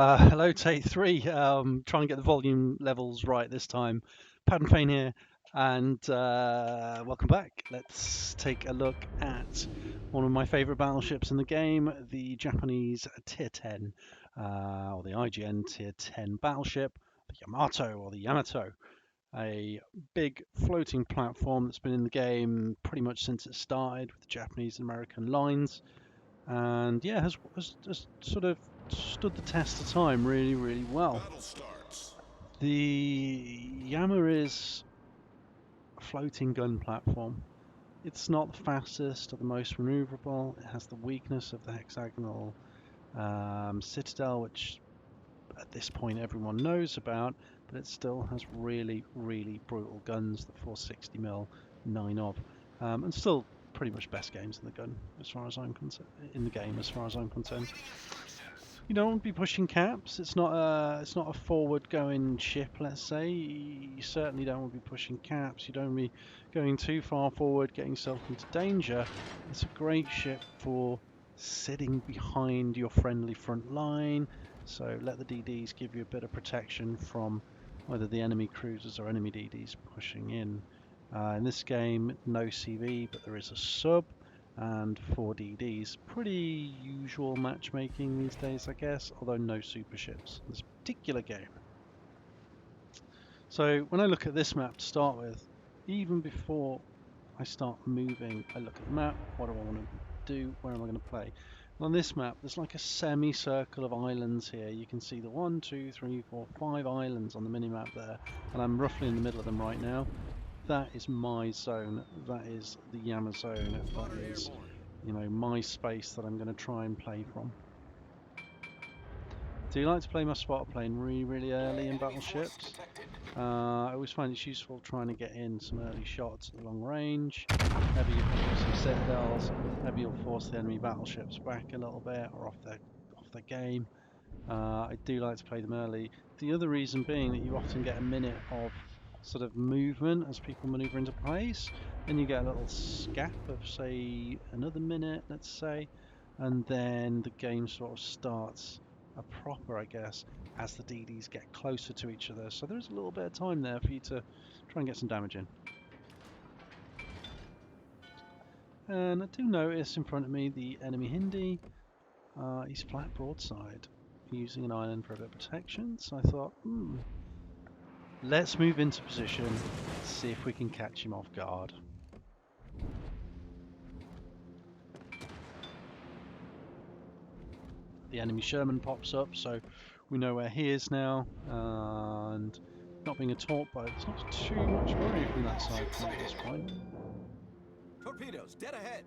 Hello, take three. Try and get the volume levels right this time. PadanFainius here, and welcome back. Let's take a look at one of my favourite battleships in the game, the Japanese Tier 10, or the IGN Tier 10 battleship, the Yamato, a big floating platform that's been in the game pretty much since it started with the Japanese and American lines, and yeah, has sort of stood the test of time really, really well. The Yama is a floating gun platform. It's not the fastest or the most maneuverable. It has the weakness of the hexagonal citadel, which at this point everyone knows about, but it still has really, really brutal guns, the 460mm 9 of, and still pretty much best games in the gun as far as I'm concerned. In the game, as far as I'm concerned. You don't want to be pushing caps. It's not a forward-going ship, let's say. You certainly don't want to be pushing caps. You don't want to be going too far forward, getting yourself into danger. It's a great ship for sitting behind your friendly front line. So let the DDs give you a bit of protection from whether the enemy cruisers or enemy DDs pushing in. In this game, no CV, but there is a sub and 4 DDs. Pretty usual matchmaking these days, I guess, although no super ships in this particular game. So when I look at this map to start with, even before I start moving, I look at the map, what do I want to do, where am I going to play? And on this map, there's like a semicircle of islands here. You can see the 1, 2, 3, 4, 5 islands on the minimap there, and I'm roughly in the middle of them right now. That is my zone. That is the Yama zone. That is, you know, my space that I'm going to try and play from. Do you like to play my spotter plane really, really early in battleships? I always find it's useful trying to get in some early shots at long range. Maybe you can do some citadels. Maybe you'll force the enemy battleships back a little bit or off their game. I do like to play them early. The other reason being that you often get a minute of sort of movement as people maneuver into place. Then you get a little gap of, say, another minute, let's say, and then the game sort of starts proper, I guess, as the DDs get closer to each other. So there's a little bit of time there for you to try and get some damage in. And I do notice in front of me the enemy Hindi. He's flat broadside, using an island for a bit of protection. So I thought, let's move into position, see if we can catch him off guard. The enemy Sherman pops up, so we know where he is now, and not being a torp boat, there's not too much worry from that side at this point. Torpedoes, dead ahead.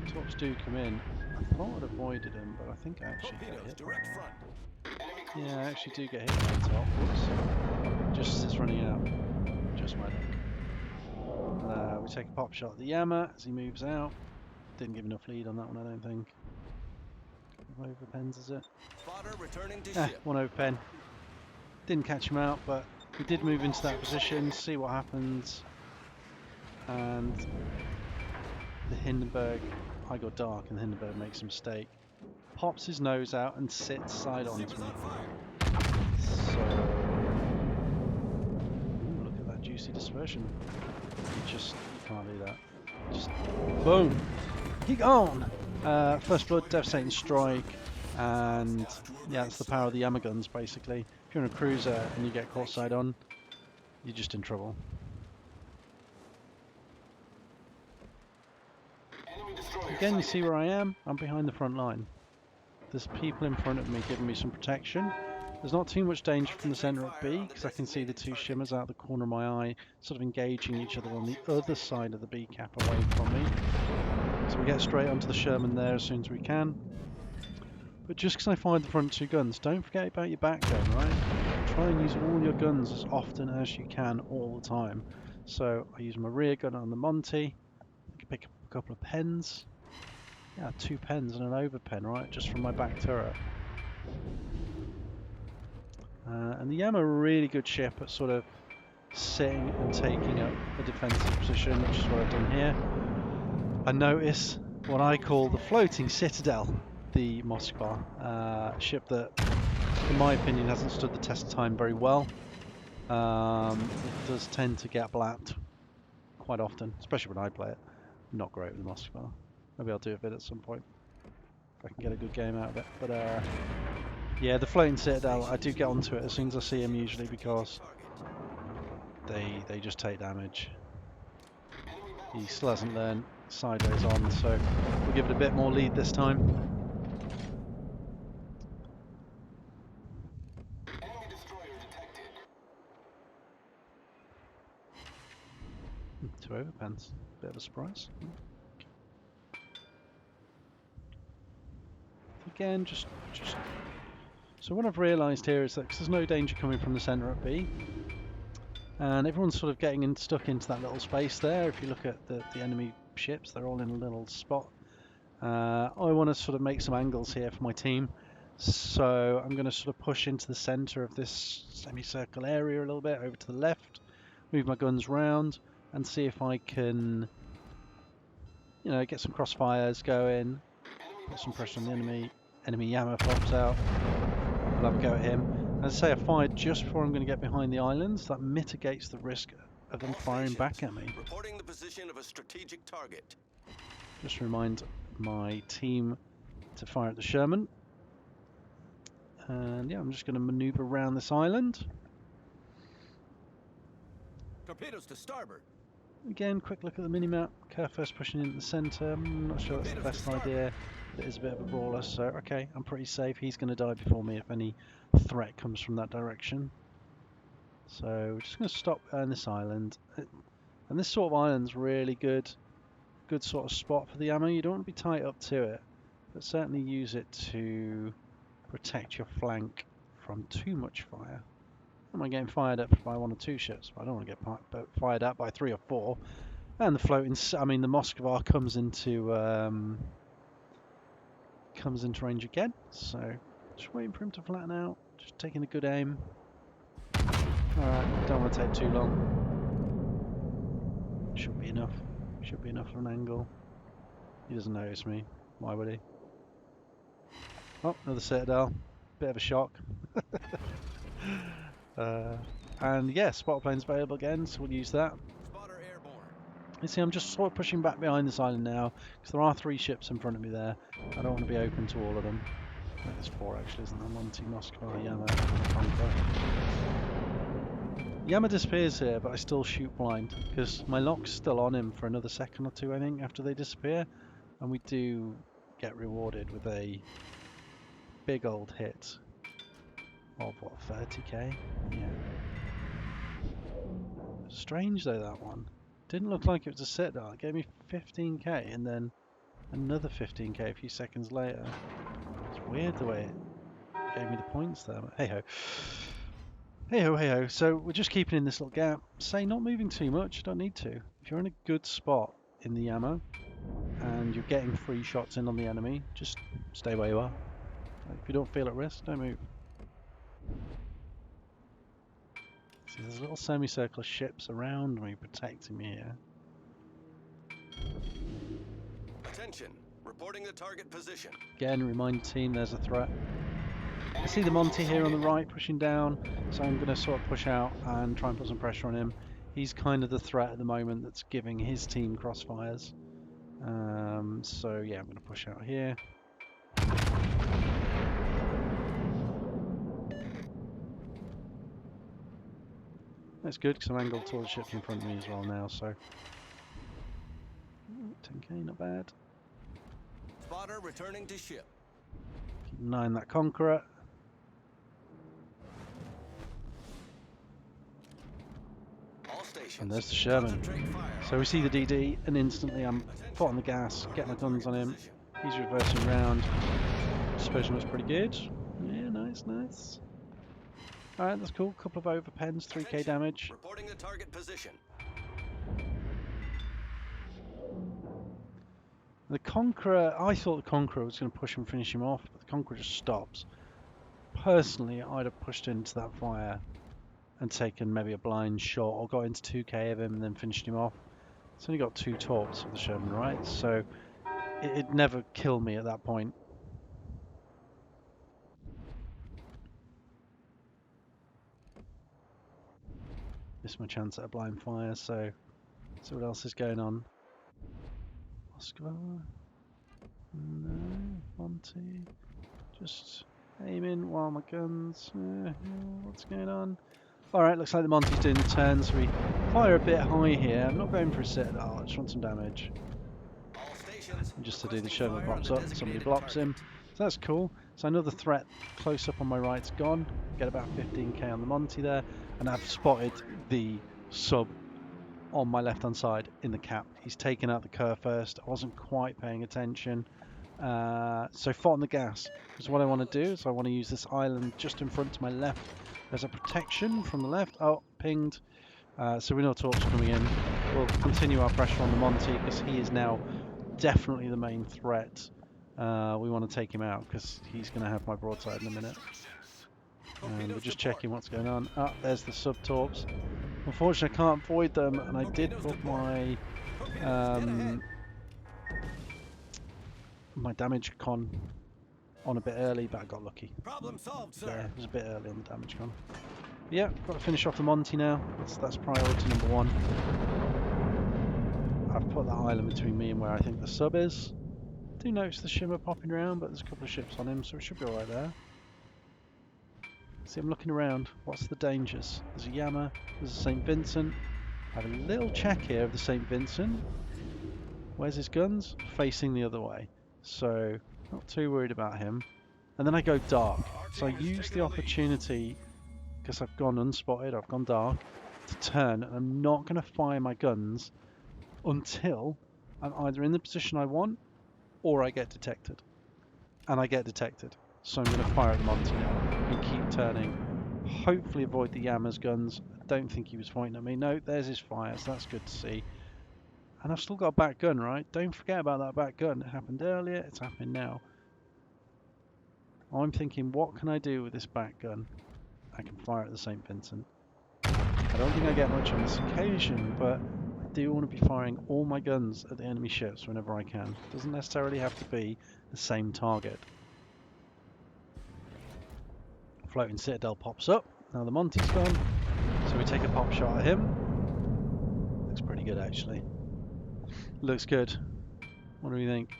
Torps do come in. I thought I'd avoided him, but I think I actually get hit. Direct front. Yeah, I actually do get hit by the top. Whoops. Just as it's running out. Just my luck. We take a pop shot at the Yama as he moves out. Didn't give enough lead on that one, I don't think. Over pens, is it? Returning to ship. One over pen. Didn't catch him out, but we did move into that position, see what happens. And the Hindenburg, I got dark and the Hindenburg makes a mistake. Pops his nose out and sits side on to me. So, ooh, look at that juicy dispersion. You can't do that. Just boom! He gone! First blood, devastating strike, and yeah, that's the power of the Yama guns basically. If you're in a cruiser and you get caught side on, you're just in trouble. Again, you see where I am? I'm behind the front line. There's people in front of me giving me some protection. There's not too much danger from the centre of B, because I can see the two shimmers out the corner of my eye, sort of engaging each other on the other side of the B cap away from me. So we get straight onto the Sherman there as soon as we can. But just because I fired the front two guns, don't forget about your back gun, right? Try and use all your guns as often as you can all the time. So I use my rear gun on the Monty. I can pick up a couple of pens. Yeah, 2 pens and an overpen, right? Just from my back turret. And the Yama are a really good ship at sort of sitting and taking up a defensive position, which is what I've done here. I notice what I call the floating citadel, the Moskva ship that in my opinion, hasn't stood the test of time very well. It does tend to get blapped quite often, especially when I play it. Not great with the Moskva. Maybe I'll do a bit at some point if I can get a good game out of it. But yeah, the floating citadel, I do get onto it as soon as I see him usually because they just take damage. He still hasn't learned sideways on, so we'll give it a bit more lead this time. Enemy destroyer detected. 2 overpens, bit of a surprise. Again, just. So what I've realised here is that 'cause there's no danger coming from the centre at B, and everyone's sort of getting stuck into that little space there. If you look at the enemy ships, they're all in a little spot. I want to sort of make some angles here for my team, so I'm going to sort of push into the centre of this semicircle area a little bit, over to the left, move my guns round, and see if I can, you know, get some crossfires going, put some pressure on the enemy. Enemy Yamato pops out. I'll have a go at him. As I say, I fired just before I'm going to get behind the islands. That mitigates the risk of them firing back at me. Reporting the position of a strategic target. Just remind my team to fire at the Sherman. And yeah, I'm just going to maneuver around this island. Torpedoes to starboard. Again, quick look at the minimap. Kerfurst pushing into the centre. I'm not sure that's the best idea. It is a bit of a brawler, so okay, I'm pretty safe. He's going to die before me if any threat comes from that direction. So we're just going to stop on this island. And this sort of island's really good sort of spot for the ammo. You don't want to be tight up to it, but certainly use it to protect your flank from too much fire. I am getting fired at by 1 or 2 ships, but I don't want to get fired at by 3 or 4. And the floating, I mean the Moskva comes into range again. So just waiting for him to flatten out. Just taking a good aim. All right, don't want to take too long. Should be enough. Should be enough of an angle. He doesn't notice me. Why would he? Oh, another citadel. Bit of a shock. And yeah, spotter plane's available again, so we'll use that. Spotter airborne. You see, I'm just sort of pushing back behind this island now, because there are 3 ships in front of me there. I don't want to be open to all of them. There's 4 actually, isn't there? Monty, Moskva, Yama, Conqueror. Yama disappears here, but I still shoot blind, because my lock's still on him for another second or 2, I think, after they disappear. And we do get rewarded with a big old hit of, what, 30k? Yeah. Strange though, that one. Didn't look like it was a citadel. It gave me 15k and then another 15k a few seconds later. It's weird the way it gave me the points there, but hey ho. Hey ho, hey ho. So we're just keeping in this little gap. Say not moving too much, don't need to. If you're in a good spot in the ammo and you're getting free shots in on the enemy, just stay where you are. If you don't feel at risk, don't move. See, there's little semicircle of ships around me protecting me here. Attention. Reporting the target position. Again, remind the team there's a threat. I see the Monty here on the right pushing down, so I'm going to sort of push out and try and put some pressure on him. He's kind of the threat at the moment that's giving his team crossfires. So yeah, I'm going to push out here. That's good because I'm angled towards ships in front of me as well now, so 10k, not bad. Spotter returning to ship. Keep an eye on that Conqueror. All stations. And there's the Sherman. Concentrate fire. So we see the DD and instantly I'm foot on the gas, get my guns on him. He's reversing round. Dispersion was pretty good. Yeah, nice, nice. Alright, that's cool. Couple of overpens, 3k damage. Reporting the target position. The Conqueror, I thought the Conqueror was going to push him and finish him off, but the Conqueror just stops. Personally, I'd have pushed into that fire and taken maybe a blind shot or got into 2k of him and then finished him off. It's only got 2 torps of the Sherman, right? So it'd never kill me at that point. Missed my chance at a blind fire, so see what else is going on. Oscar? No, Monty. Just aiming while my guns. What's going on? Alright, looks like the Monty's doing the turn, so we fire a bit high here. I'm not going for a citadel, I just want some damage. And just to do the show that pops up, somebody blocks him. So that's cool. So another threat close up on my right's gone. Get about 15k on the Monty there. And I've spotted the sub on my left hand side in the cap. He's taken out the curve first. I wasn't quite paying attention. So foot on the gas, because what I want to do is I want to use this island just in front to my left. There's a protection from the left. Oh, pinged. So we know torps coming in. We'll continue our pressure on the Monty because he is now definitely the main threat. We want to take him out because he's going to have my broadside in a minute. And we're just checking what's going on. Ah, there's the sub-torps. Unfortunately, I can't avoid them, and I did put my my damage con on a bit early, but I got lucky. Problem solved, sir. Yeah, it was a bit early on the damage con. But yeah, got to finish off the Monty now. That's priority number one. I've put that island between me and where I think the sub is. Do notice the shimmer popping around, but there's a couple of ships on him, so it should be alright there. See, I'm looking around. What's the dangers? There's a Yama, there's a St. Vincent. I have a little check here of the St. Vincent. Where's his guns? Facing the other way. So, not too worried about him. And then I go dark. So I use the opportunity, because I've gone unspotted, I've gone dark, to turn, and I'm not going to fire my guns until I'm either in the position I want, or I get detected. And I get detected. So I'm going to fire at the Monty now and keep turning. Hopefully avoid the Yama's guns. I don't think he was pointing at me. No, there's his fires. That's good to see. And I've still got a back gun, right? Don't forget about that back gun. It happened earlier. It's happening now. I'm thinking, what can I do with this back gun? I can fire at the St. Vincent. I don't think I get much on this occasion, but I do want to be firing all my guns at the enemy ships whenever I can. It doesn't necessarily have to be the same target. Floating Citadel pops up. Now the Monty's gone, so we take a pop shot at him. Looks pretty good, actually. Looks good. What do we think?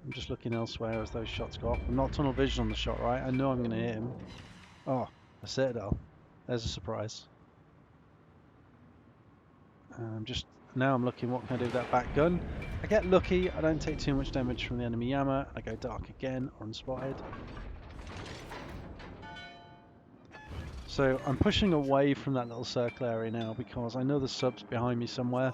I'm just looking elsewhere as those shots go off. I'm not tunnel vision on the shot, right? I know I'm going to hit him. Oh, a Citadel. There's a surprise. Now I'm looking what can I do with that back gun. I get lucky. I don't take too much damage from the enemy Yama. I go dark again or unspotted. So I'm pushing away from that little circle area now because I know the sub's behind me somewhere.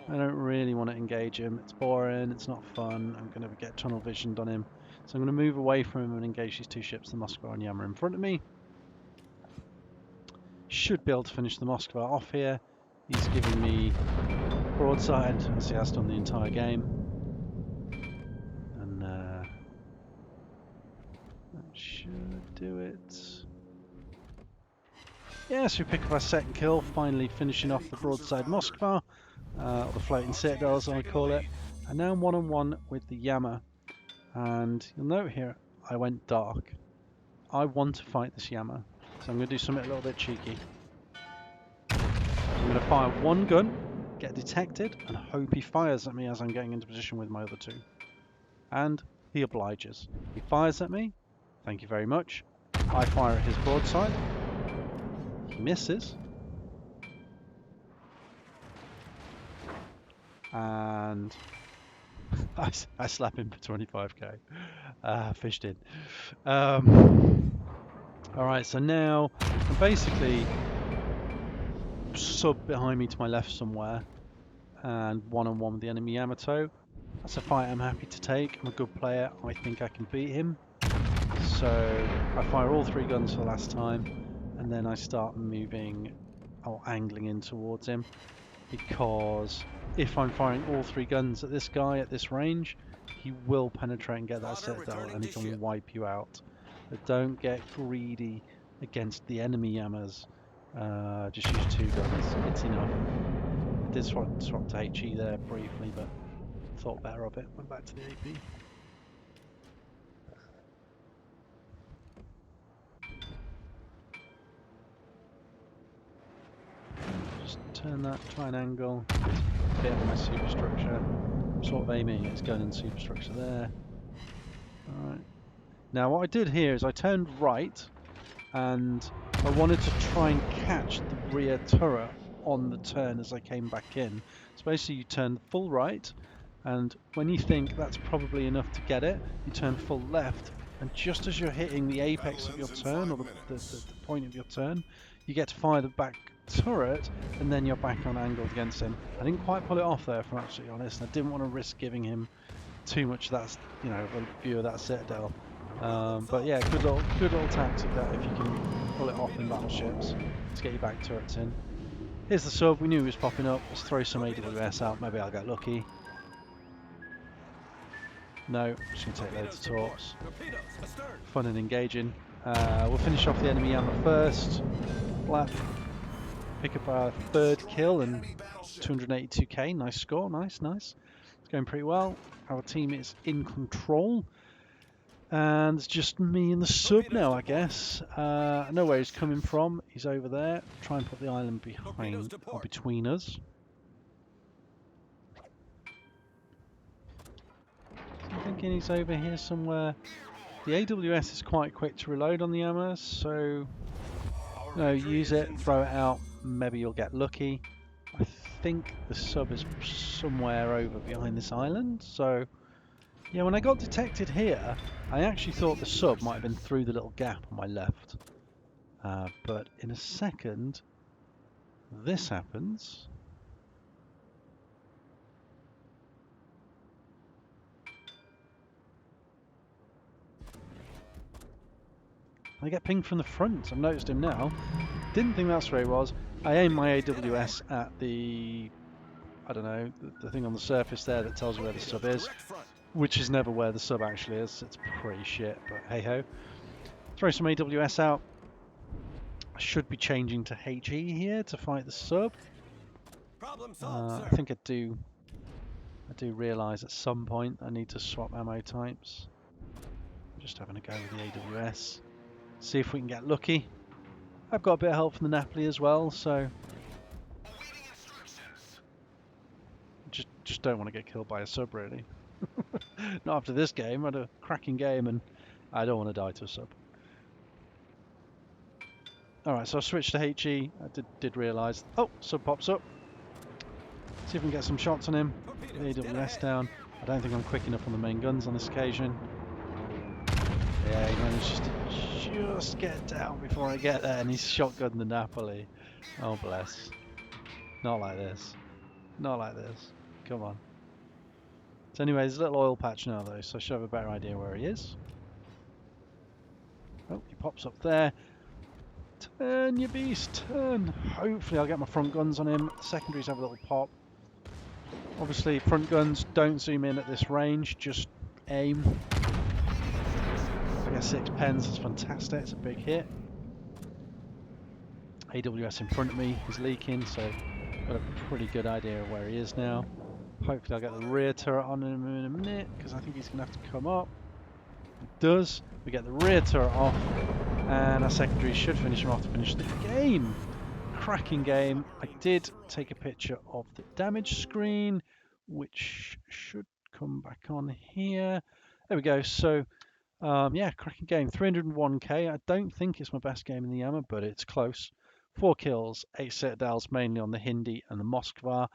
I don't really want to engage him. It's boring, it's not fun. I'm going to get tunnel visioned on him. So I'm going to move away from him and engage these two ships, the Moskva and Yama in front of me. Should be able to finish the Moskva off here. He's giving me broadside, as he has done the entire game. And that should do it. Yes, we pick up our second kill, finally finishing off the broadside Moskva, or the floating citadel as I call it. And now I'm one-on-one with the Yama. And you'll note here, I went dark. I want to fight this Yama, so I'm going to do something a little bit cheeky. I'm going to fire one gun, get detected, and hope he fires at me as I'm getting into position with my other two. And he obliges. He fires at me, thank you very much. I fire at his broadside. He misses. And I slap him for 25k. Fished in. Alright, so now I'm basically sub behind me to my left somewhere and one-on-one with the enemy Yamato. That's a fight I'm happy to take. I'm a good player. I think I can beat him. So I fire all three guns for the last time. And then I start moving or angling in towards him, because if I'm firing all three guns at this guy at this range, he will penetrate and get that citadel and he can wipe you out. But don't get greedy against the enemy Yamas. Just use two guns, it's enough. I did swap to HE there briefly, but thought better of it, went back to the AP. turn that, try and angle. It's a bit of my superstructure. I'm sort of aiming at his gun and superstructure there. Alright. Now what I did here is I turned right and I wanted to try and catch the rear turret on the turn as I came back in. So basically you turn full right, and when you think that's probably enough to get it, you turn full left, and just as you're hitting the apex of your turn, or the point of your turn, you get to fire the back turret, and then you're back on angled against him. I didn't quite pull it off there, if I'm absolutely honest. I didn't want to risk giving him too much of that, you know, a view of that citadel. But yeah, good little tactic that if you can pull it off in battleships to get your back turrets in. Here's the sub. We knew he was popping up. Let's throw some AWS out. Maybe I'll get lucky. No, just going to take loads of torps. Fun and engaging. We'll finish off the enemy Yama first. Black. Pick up our third kill and 282k. Nice score. Nice. It's going pretty well. Our team is in control. And it's just me and the sub now, I guess. I know where he's coming from. He's over there. Try and put the island behind or between us. So I'm thinking he's over here somewhere. The AWS is quite quick to reload on the ammo, so use it, throw it out. Maybe you'll get lucky. I think the sub is somewhere over behind this island, so. Yeah, when I got detected here, I actually thought the sub might have been through the little gap on my left. But in a second, this happens. I get pinged from the front. I've noticed him now. Didn't think that's where he was. I aimed my AWS at the, I don't know, the thing on the surface there that tells you where the sub is. Which is never where the sub actually is. It's pretty shit, but hey ho. Throw some AWS out. I should be changing to HE here to fight the sub. I think I do realise at some point I need to swap ammo types. I'm just having a go with the AWS. See if we can get lucky. I've got a bit of help from the Napoli as well, so just don't want to get killed by a sub really. Not after this game. I had a cracking game and I don't want to die to a sub. Alright, so I switched to HE. I did realise. Oh, sub pops up. See if we can get some shots on him. The AWS down. I don't think I'm quick enough on the main guns on this occasion. Yeah, he managed to just get down before I get there, and he's shotgunned the Napoli. Oh bless. Not like this. Not like this. Come on. So anyway, there's a little oil patch now though, so I should have a better idea where he is. Oh, he pops up there. Turn, you beast, turn. Hopefully I'll get my front guns on him. Secondaries have a little pop. Obviously front guns don't zoom in at this range, just aim. I get 6 pens, that's fantastic, it's a big hit. AWS in front of me, he's leaking, so I've got a pretty good idea of where he is now. Hopefully I'll get the rear turret on him in a minute, because I think he's going to have to come up. It does. We get the rear turret off, and our secondary should finish him off to finish the game. Cracking game. I did take a picture of the damage screen, which should come back on here. There we go. So, yeah, cracking game. 301k. I don't think it's my best game in the Yama, but it's close. 4 kills, 8 citadels, mainly on the Hindi and the Moskva.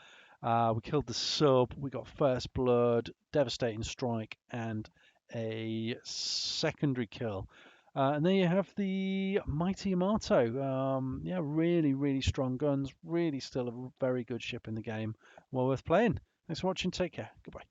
We killed the sub. We got first blood, devastating strike, and a secondary kill. And there you have the mighty Yamato. Yeah, really strong guns. Really still a very good ship in the game. Well worth playing. Thanks for watching. Take care. Goodbye.